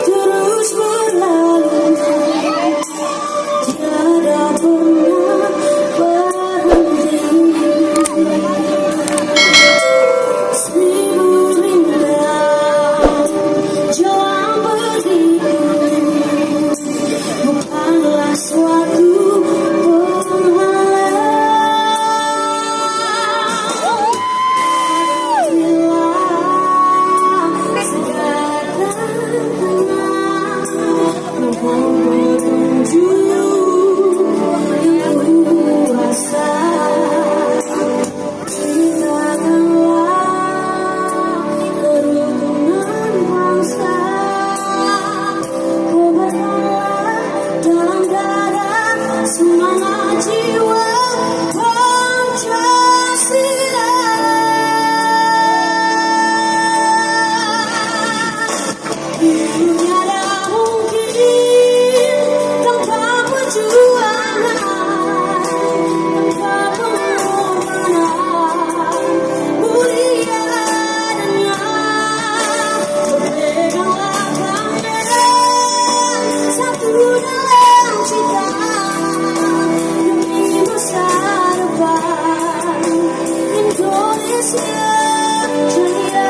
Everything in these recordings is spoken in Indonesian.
terus berlalu, tiada pernah berhenti. Seribu rindang jalan berdiri bukanlah suatu semangat jiwa Pancasila. Tiada mungkin tanpa perjuangan, tanpa pengorbanan mulia adanya. Berpeganglah tangan satu dalam cinta demi masa depan Indonesia jaya.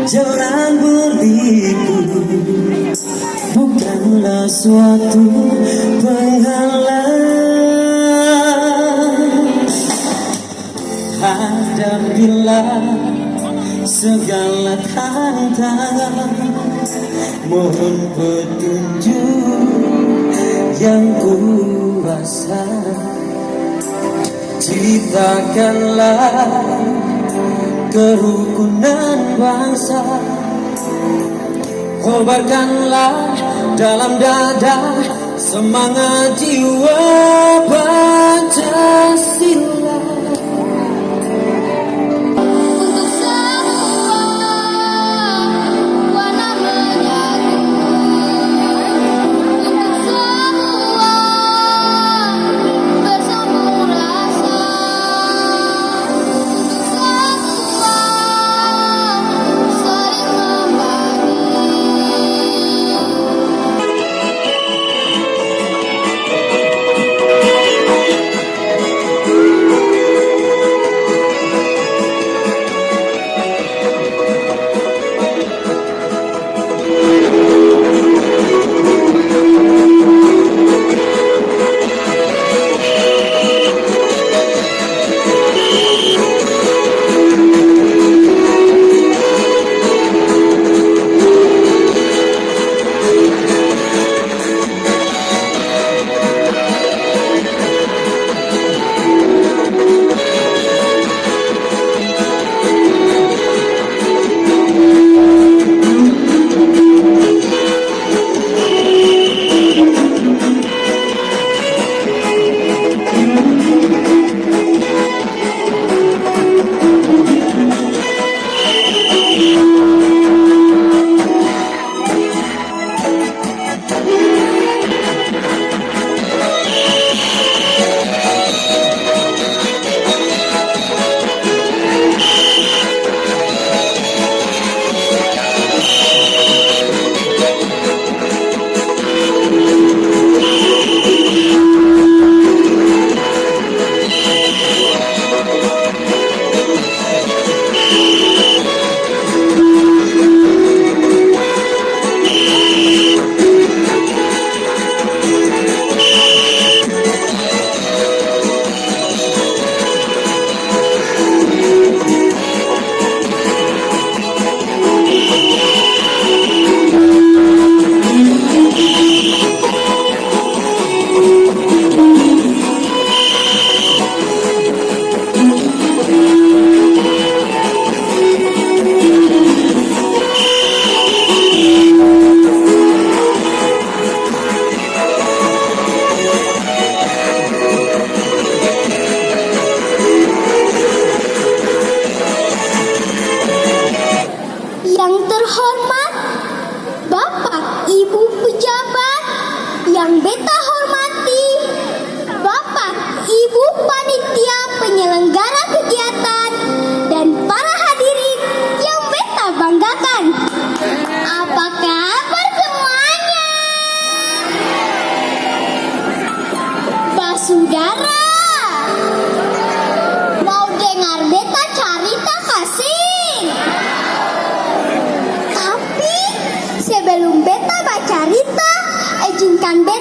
Jalan berliku bukanlah suatu penghalang. Hadapilah segala tantangan, mohon petunjuk yang kuasa. Ciptakanlah kerukunan bangsa, kobarkanlah dalam dada semangat jiwa Pancasila. Untuk semua warna menyatu, untuk semua bersambung rasa, untuk semua saling membagi.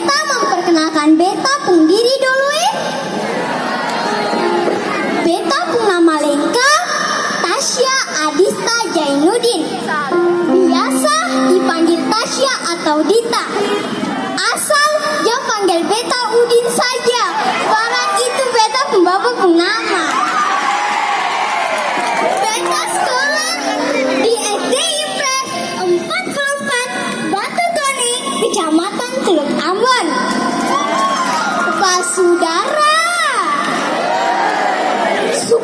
Beta memperkenalkan beta pung diri dulu Beta pung nama lengkap Tasya Adista Jainuddin. Biasa dipanggil Tasya atau Dita. Asal jangan panggil beta Udin saja. Barang itu beta pung bapak pung nama. Beta sekolah di SD Impres 44 Batu Gani, Kecamatan Teluk Ambon. Pak Saudara,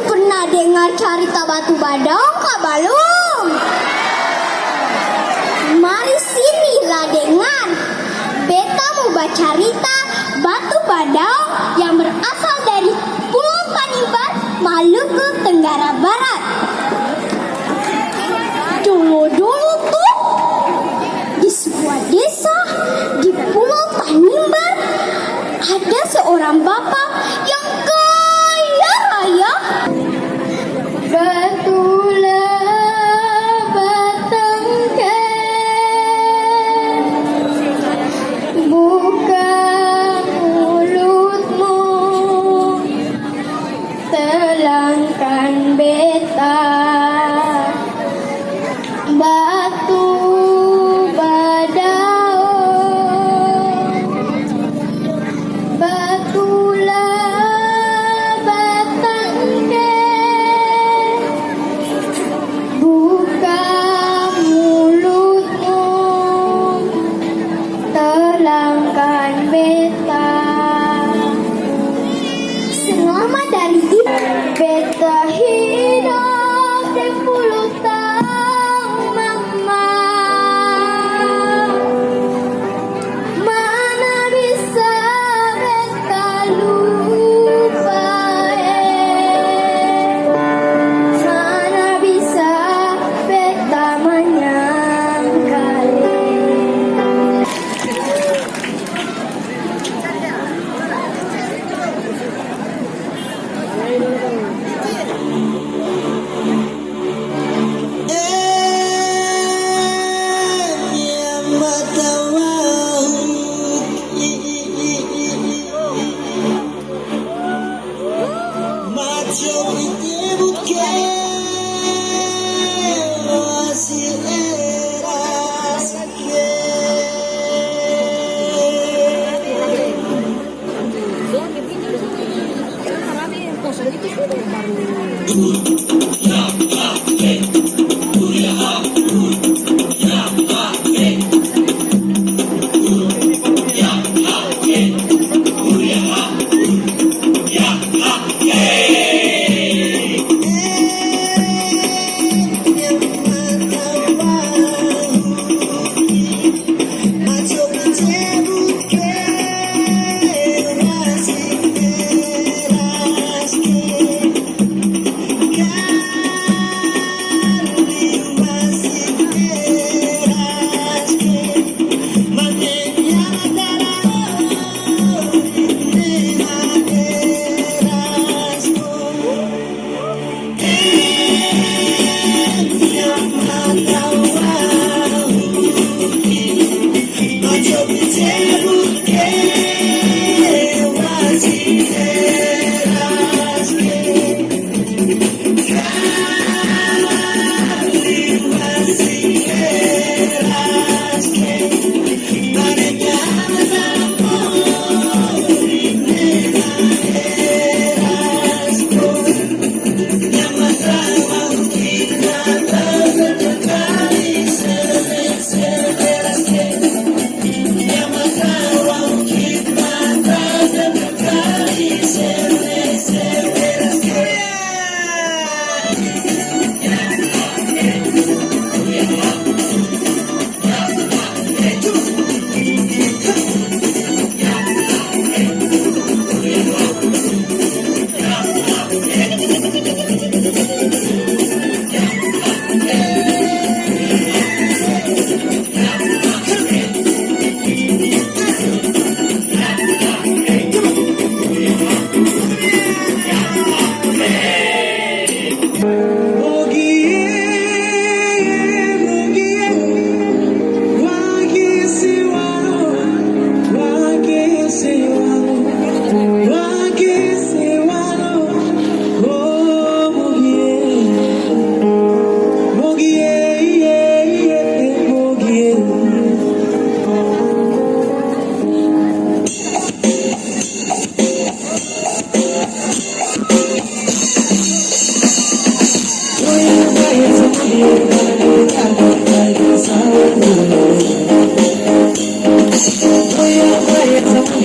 pernah dengar cerita Batu Badong kah belum? Mari sinilah dengar. Beta mau baca cerita Batu Badong yang berasal dari Pulau Tanimbar, Maluku Tenggara Barat. Dulu-dulu tuh di sebuah desa di Pulau Tanimbar ada seorang bapak yang kaya raya. Batulah batangkan, buka mulutmu, telangkan beta. Batu badaung, batulah batangkan, buka mulutmu, telangkan beta. Selama dari itu beta hidup 10 tahun mama. Mana bisa beta lupa mana bisa beta menyangkal. I'm